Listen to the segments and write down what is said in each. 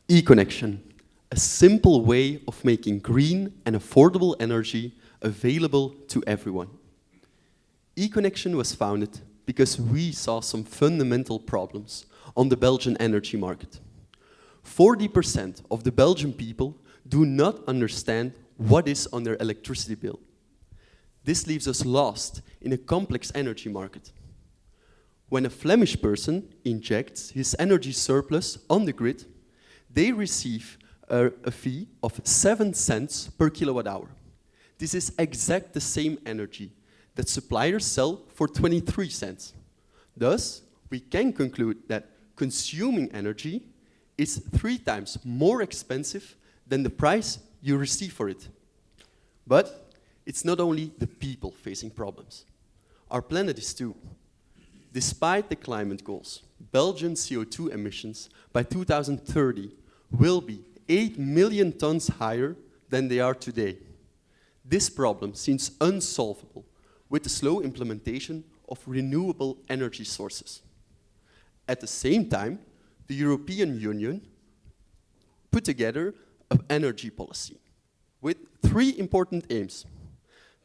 E-connection, a simple way of making green and affordable energy available to everyone. E-connection was founded because we saw some fundamental problems on the Belgian energy market. 40% of the Belgian people do not understand what is on their electricity bill. This leaves us lost in a complex energy market. When a Flemish person injects his energy surplus on the grid, they receive a fee of 7 cents per kilowatt hour. This is exact the same energy that suppliers sell for 23 cents. Thus, we can conclude that consuming energy is 3 times more expensive than the price you receive for it. But it's not only the people facing problems. Our planet is too. Despite the climate goals, Belgian CO2 emissions by 2030 will be 8 million tons higher than they are today. This problem seems unsolvable with the slow implementation of renewable energy sources. At the same time, the European Union put together an energy policy with 3 important aims: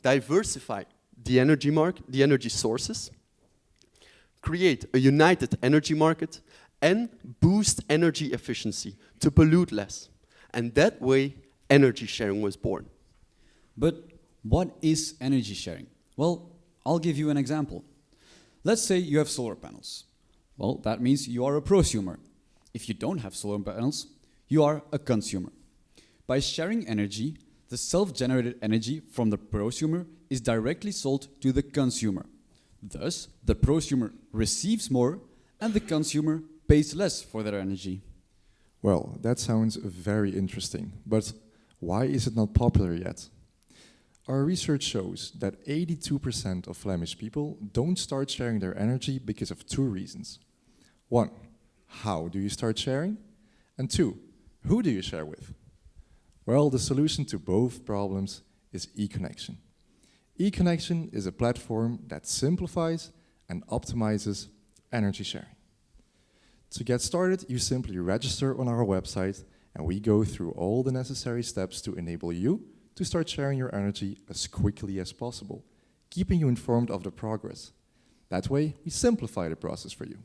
diversify the energy sources, create a united energy market, and boost energy efficiency to pollute less. And that way, energy sharing was born. But what is energy sharing? Well, I'll give you an example. Let's say you have solar panels. Well, that means you are a prosumer. If you don't have solar panels, you are a consumer. By sharing energy, the self-generated energy from the prosumer is directly sold to the consumer. Thus, the prosumer receives more and the consumer pays less for their energy. Well, that sounds very interesting, but why is it not popular yet? Our research shows that 82% of Flemish people don't start sharing their energy because of 2 reasons. 1, how do you start sharing? And 2, who do you share with? Well, the solution to both problems is e-connection. E-connection is a platform that simplifies and optimizes energy sharing. To get started, you simply register on our website and we go through all the necessary steps to enable you to start sharing your energy as quickly as possible, keeping you informed of the progress. That way, we simplify the process for you.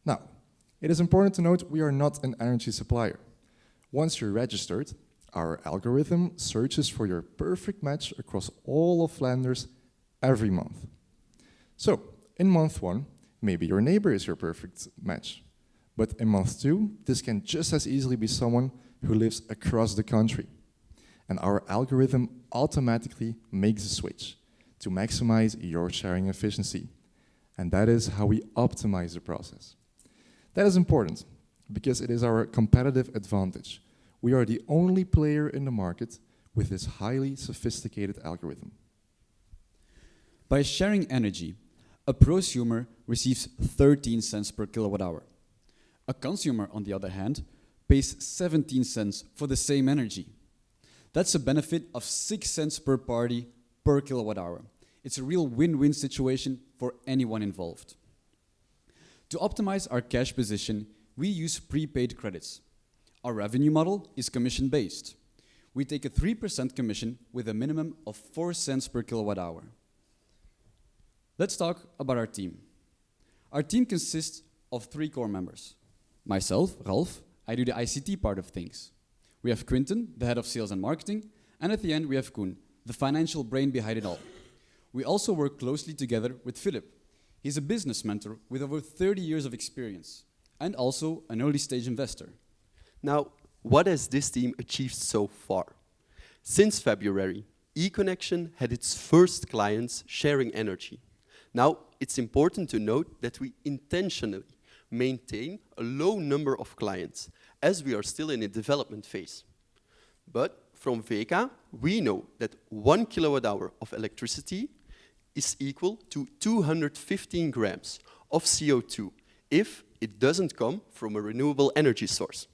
Now, it is important to note we are not an energy supplier. Once you're registered, our algorithm searches for your perfect match across all of Flanders every month. So, in month 1, maybe your neighbor is your perfect match. But in month 2, this can just as easily be someone who lives across the country. And our algorithm automatically makes a switch to maximize your sharing efficiency. And that is how we optimize the process. That is important because it is our competitive advantage. We are the only player in the market with this highly sophisticated algorithm. By sharing energy, a prosumer receives 13 cents per kilowatt hour. A consumer, on the other hand, pays 17 cents for the same energy. That's a benefit of 6 cents per party per kilowatt hour. It's a real win-win situation for anyone involved. To optimize our cash position, we use prepaid credits. Our revenue model is commission-based. We take a 3% commission with a minimum of 4 cents per kilowatt hour. Let's talk about our team. Our team consists of 3 core members. Myself, Ralph, I do the ICT part of things. We have Quinten, the head of sales and marketing, and at the end we have Koen, the financial brain behind it all. We also work closely together with Philip. He's a business mentor with over 30 years of experience, and also an early stage investor. Now, what has this team achieved so far? Since February, e-connection had its first clients sharing energy. Now, it's important to note that we intentionally maintain a low number of clients, as we are still in a development phase. But from VK, we know that 1 kilowatt hour of electricity is equal to 215 grams of CO2 if it doesn't come from a renewable energy source.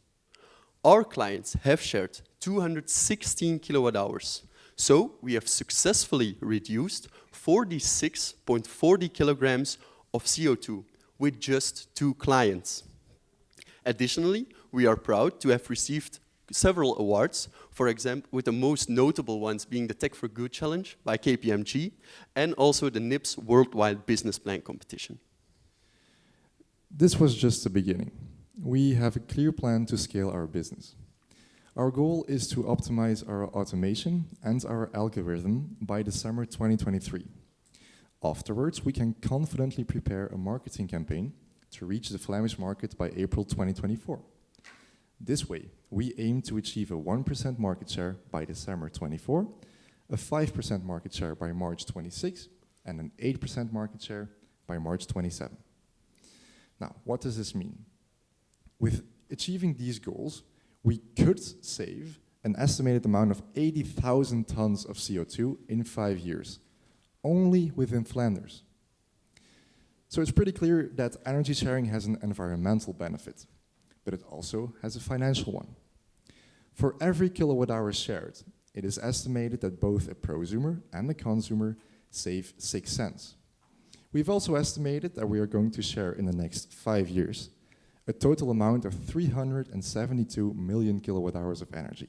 Our clients have shared 216 kilowatt hours, so we have successfully reduced 46.40 kilograms of CO2 with just 2 clients. Additionally, we are proud to have received several awards, for example, with the most notable ones being the Tech for Good Challenge by KPMG and also the NIPS Worldwide Business Plan Competition. This was just the beginning. We have a clear plan to scale our business. Our goal is to optimize our automation and our algorithm by December 2023. Afterwards, we can confidently prepare a marketing campaign to reach the Flemish market by April 2024. This way, we aim to achieve a 1% market share by December 24, a 5% market share by March 26, and an 8% market share by March 27. Now, what does this mean? With achieving these goals, we could save an estimated amount of 80,000 tons of CO2 in 5 years, only within Flanders. So it's pretty clear that energy sharing has an environmental benefit, but it also has a financial one. For every kilowatt hour shared, it is estimated that both a prosumer and a consumer save 6 cents. We've also estimated that we are going to share in the next 5 years a total amount of 372 million kilowatt hours of energy.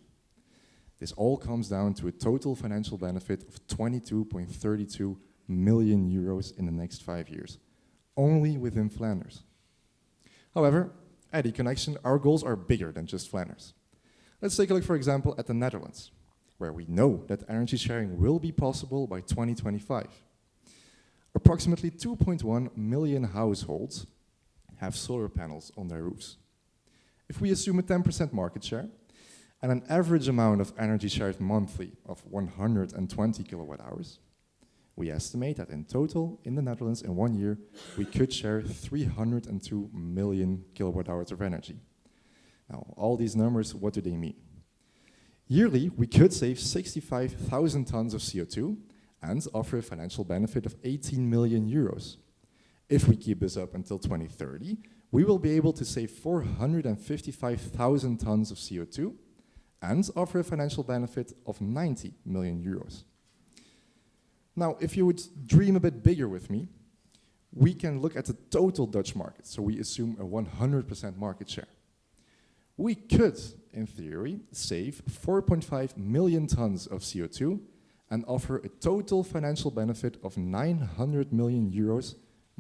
This all comes down to a total financial benefit of 22.32 million euros in the next 5 years, only within Flanders. However, at eConnection, our goals are bigger than just Flanders. Let's take a look, for example, at the Netherlands, where we know that energy sharing will be possible by 2025. Approximately 2.1 million households have solar panels on their roofs. If we assume a 10% market share and an average amount of energy shared monthly of 120 kilowatt hours, we estimate that in total, in the Netherlands, in 1 year, we could share 302 million kilowatt hours of energy. Now, all these numbers, what do they mean? Yearly, we could save 65,000 tons of CO2 and offer a financial benefit of 18 million euros. If we keep this up until 2030, we will be able to save 455,000 tons of CO2 and offer a financial benefit of 90 million euros. Now, if you would dream a bit bigger with me, we can look at the total Dutch market, so we assume a 100% market share. We could, in theory, save 4.5 million tons of CO2 and offer a total financial benefit of 900 million euros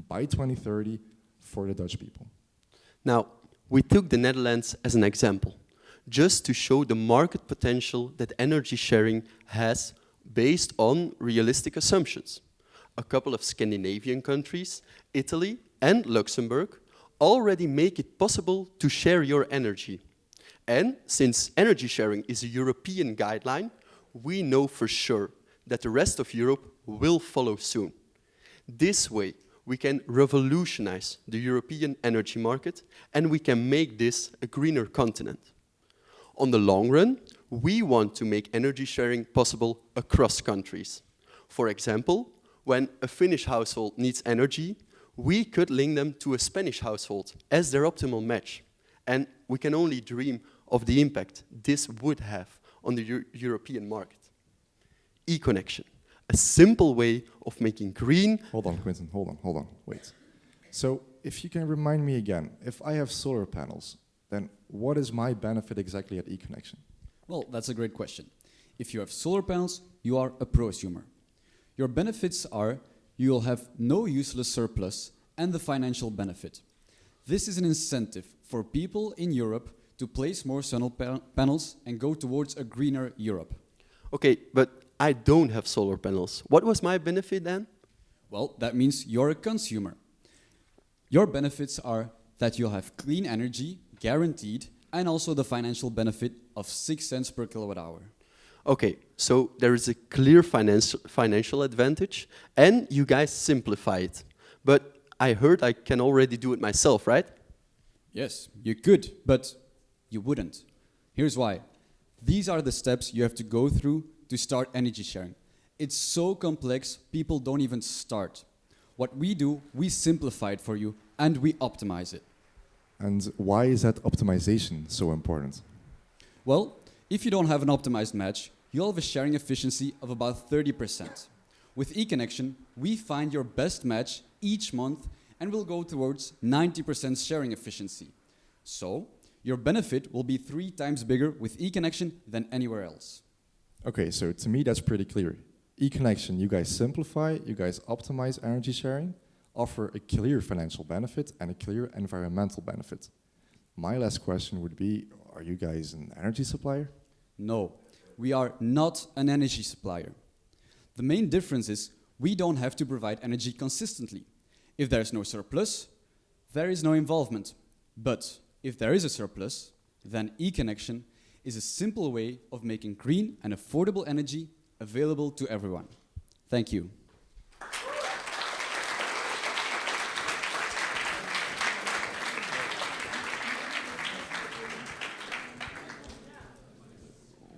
by 2030 for the Dutch people. Now, we took the Netherlands as an example, just to show the market potential that energy sharing has based on realistic assumptions. A couple of Scandinavian countries, Italy and Luxembourg, already make it possible to share your energy. And since energy sharing is a European guideline, we know for sure that the rest of Europe will follow soon. This way, we can revolutionize the European energy market and we can make this a greener continent. On the long run, we want to make energy sharing possible across countries. For example, when a Finnish household needs energy, we could link them to a Spanish household as their optimal match. And we can only dream of the impact this would have on the European market. eConnection, a simple way of making green... Hold on, Quinten, hold on, wait. So, if you can remind me again, if I have solar panels, then what is my benefit exactly at eConnection? Well, that's a great question. If you have solar panels, you are a prosumer. Your benefits are you'll have no useless surplus and the financial benefit. This is an incentive for people in Europe to place more solar panels and go towards a greener Europe. Okay, but I don't have solar panels. What was my benefit then? Well, that means you're a consumer. Your benefits are that you'll have clean energy, guaranteed, and also the financial benefit of 6 cents per kilowatt hour. Okay, so there is a clear financial advantage, and you guys simplify it. But I heard I can already do it myself, right? Yes, you could, but you wouldn't. Here's why. These are the steps you have to go through to start energy sharing. It's so complex, people don't even start. What we do, we simplify it for you, and we optimize it. And why is that optimization so important? Well, if you don't have an optimized match, you'll have a sharing efficiency of about 30%. With eConnection, we find your best match each month and we'll go towards 90% sharing efficiency. So, Your benefit will be 3 times bigger with eConnection than anywhere else. Okay, so to me that's pretty clear. eConnection, you guys simplify, you guys optimize energy sharing, offer a clear financial benefit and a clear environmental benefit. My last question would be, are you guys an energy supplier? No, we are not an energy supplier. The main difference is we don't have to provide energy consistently. If there is no surplus, there is no involvement. But if there is a surplus, then eConnection is a simple way of making green and affordable energy available to everyone. Thank you.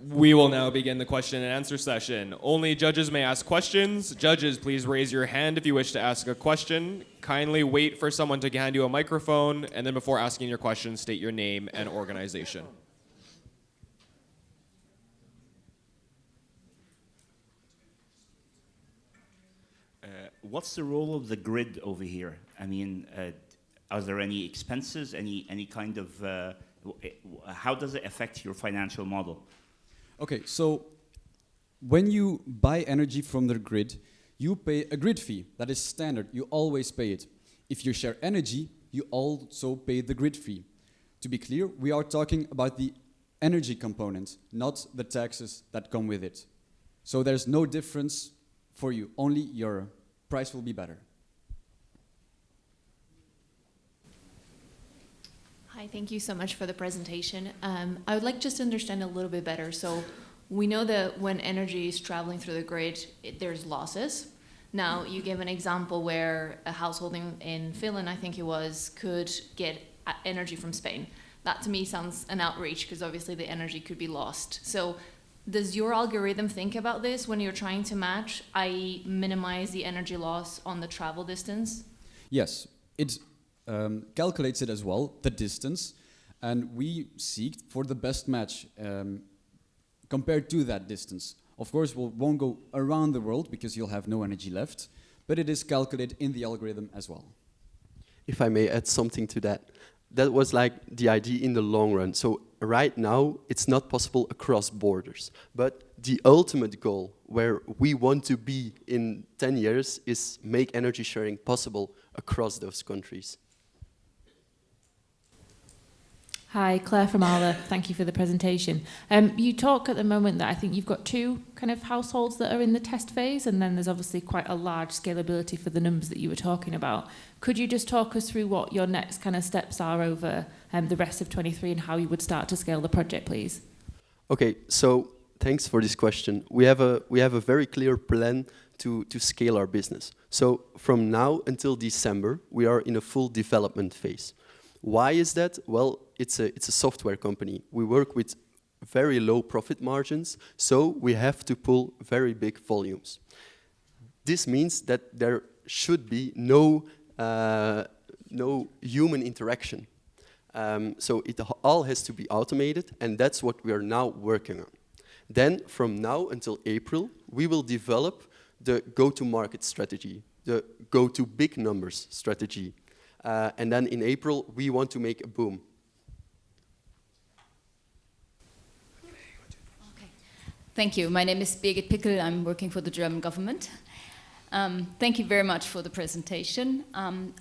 We will now begin the question and answer session. Only judges may ask questions. Judges, please raise your hand if you wish to ask a question. Kindly wait for someone to hand you a microphone, and then before asking your question, state your name and organization. What's the role of the grid over here? I mean, are there any expenses, any kind of, how does it affect your financial model? Okay, so when you buy energy from the grid, you pay a grid fee. That is standard. You always pay it. If you share energy, you also pay the grid fee. To be clear, we are talking about the energy component, not the taxes that come with it. So there's no difference for you. Only your price will be better. Hi, thank you so much for the presentation. I would like just to understand a little bit better. So we know that when energy is traveling through the grid, there's losses. Now, you gave an example where a household in Finland, I think it was, could get energy from Spain. That to me sounds an outreach because obviously the energy could be lost. So does your algorithm think about this when you're trying to match, i.e. minimize the energy loss on the travel distance? Yes, it calculates it as well, the distance, and we seek for the best match compared to that distance. Of course, we won't go around the world because you'll have no energy left, but it is calculated in the algorithm as well. If I may add something to that, that was like the idea in the long run. So right now, it's not possible across borders, but the ultimate goal where we want to be in 10 years is make energy sharing possible across those countries. Hi, Claire from Arla. Thank you for the presentation. You talk at the moment that I think you've got 2 kind of households that are in the test phase, and then there's obviously quite a large scalability for the numbers that you were talking about. Could you just talk us through what your next kind of steps are over the rest of 23 and how you would start to scale the project, please? Okay, so thanks for this question. We have a very clear plan to scale our business. So from now until December, we are in a full development phase. Why is that? Well, it's a software company. We work with very low profit margins, so we have to pull very big volumes. This means that there should be no human interaction. So it all has to be automated, and that's what we are now working on. Then, from now until April, we will develop the go-to-market strategy, the go-to-big numbers strategy. And then in April, we want to make a boom. Okay. Thank you. My name is Birgit Pickel. I'm working for the German government. Thank you very much for the presentation.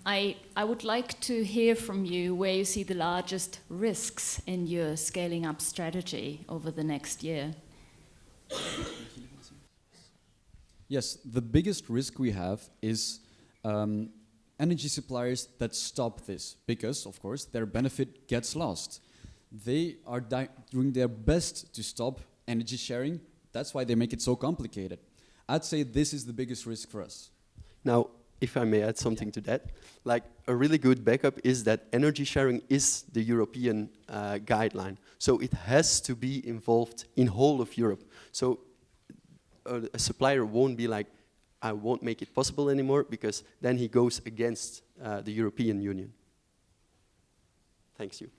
I would like to hear from you where you see the largest risks in your scaling up strategy over the next year. Yes, the biggest risk we have is energy suppliers that stop this because, of course, their benefit gets lost. They are doing their best to stop energy sharing. That's why they make it so complicated. I'd say this is the biggest risk for us. Now, if I may add something to that, like a really good backup is that energy sharing is the European guideline. So it has to be involved in whole of Europe. So a supplier won't be like, I won't make it possible anymore, because then he goes against the European Union. Thanks you.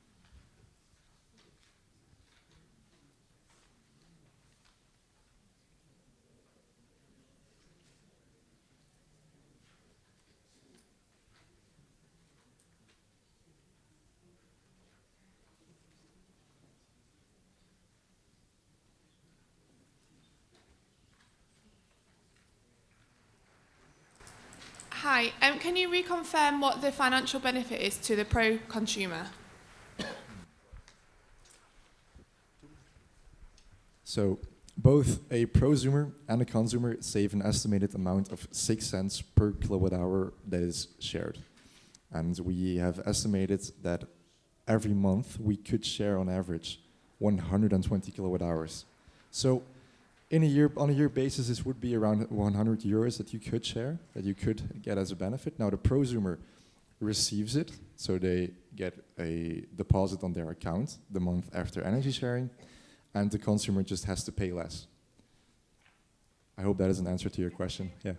Hi, can you reconfirm what the financial benefit is to the pro-consumer? So both a prosumer and a consumer save an estimated amount of 6 cents per kilowatt hour that is shared. And we have estimated that every month we could share on average 120 kilowatt hours. So in a year, on a year basis, this would be around 100 euros that you could share, that you could get as a benefit. Now the prosumer receives it, so they get a deposit on their account the month after energy sharing, and the consumer just has to pay less. I hope that is an answer to your question. Yeah.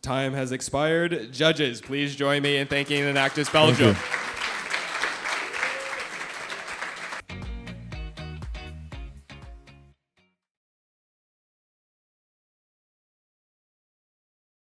Time has expired. Judges, please join me in thanking Enactus Belgium. Thank you.